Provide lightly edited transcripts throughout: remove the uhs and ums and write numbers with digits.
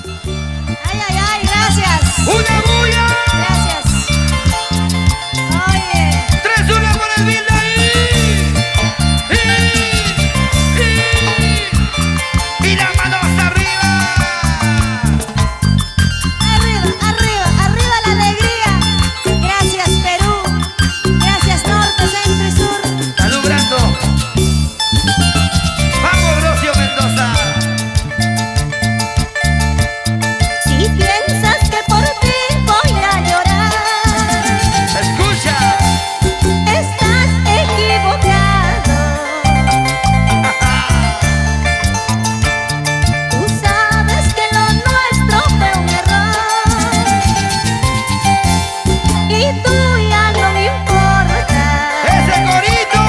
Ay, ay, ay, gracias. ¡Una bulla! Gracias. Oye. ¡Tres una por el Vilda! ¡Y las manos arriba! Arriba, arriba, arriba la alegría. Gracias, Perú. Gracias, Norte, Centro y Sur. ¡Salud, Brando! ¡Vamos, Rocio Mendoza! Si piensas que por ti voy a llorar, ¡Escucha! estás equivocado. Tú sabes que lo nuestro fue un error y tú ya no me importas. ¡Ese corito!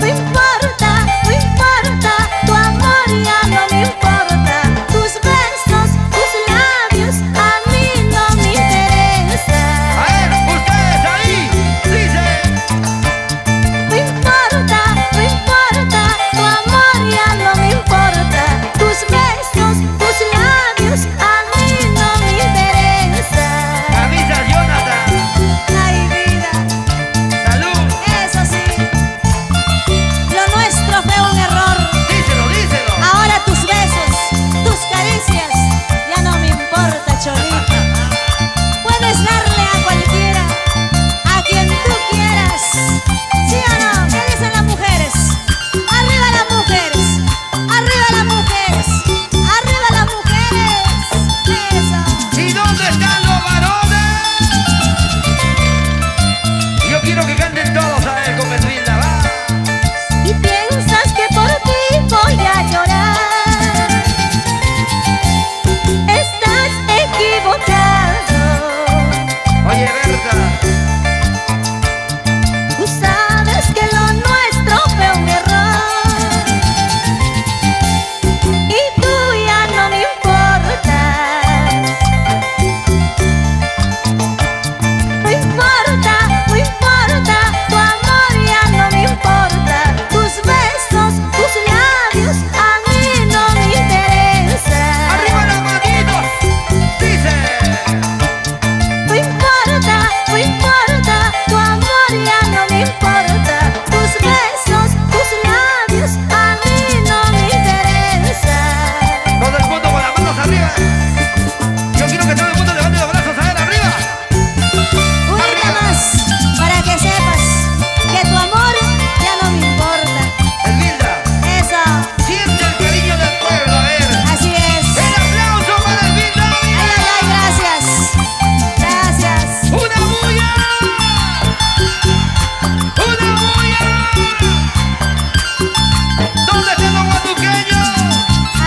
No importa, no importa, tu amor ya no me importa. Tus besos, tus labios a mí no me interesan. A ver, ustedes ahí, dice. No importa, no importa, tu amor ya no me importa. Tus besos, tus labios a mí no me interesan. Avisa, Jonathan. Ay, vida, ¡Salud! eso sí. Lo nuestro fue un error. Díselo, díselo. Ahora tus besos, tus caricias, ya no me importa, cholita. Puedes darle a cualquiera, a quien tú quieras. ¿Sí o no? ¿Qué dicen las mujeres? Arriba las mujeres, arriba las mujeres, arriba las mujeres. Eso. ¿Y dónde están los varones? Yo quiero que canten todos a ver con el Vilda, va. Y piensas que por ti voy a llorar, estás equivocado. Oye, Berta. Tú sabes que lo nuestro fue un error y tú ya no me importas. No importa, no importa, tu amor ya no me importa. Tus besos, tus labios a mí no me interesan. ¡Arriba las manitos! Dice. No importa, no importa, tu amor ya no me importa. Tus besos, tus labios a mí no me interesan. Todo el mundo con las manos arriba. Yo quiero que todo el mundo levante los brazos a ver arriba. Unita más, para que sepas que tu amor ya no me importa. El Vilda. Eso, Siente el cariño del pueblo, a ver. así es. ¡El aplauso para el Vilda! Ay, ay, ay, gracias. Gracias. ¡Una bulla! ¡Una bulla! ¿Dónde están los guatuqueños?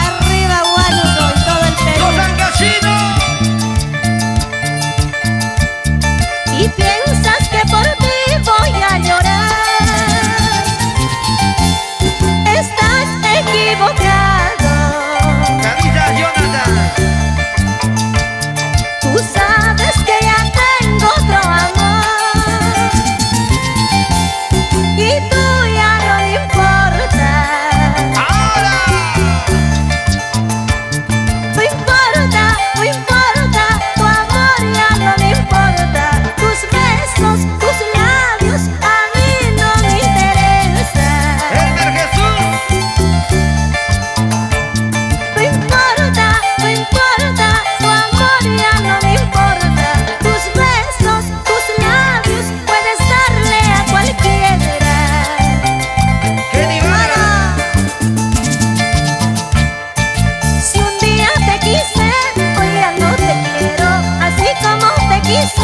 Arriba, Huánuco y todo el Perú. ¡Los ancachinos! Y piensas que por ti voy a llorar, estás equivocado. Camisa, Jonathan. Tú sabes que ya tengo otro amor y tú ya no me importas. ¡Ahora! No importa, no importa, tu amor ya no me importa. Tus besos, tus labios a mí no me interesan. ¡Elmer Jesús! No importa, no importa, tu amor ya no me importa. Tus besos, tus labios puedes darle a cualquiera. ¡Kenny Vara! Si un día te quise, hoy ya no te quiero. Así como te quise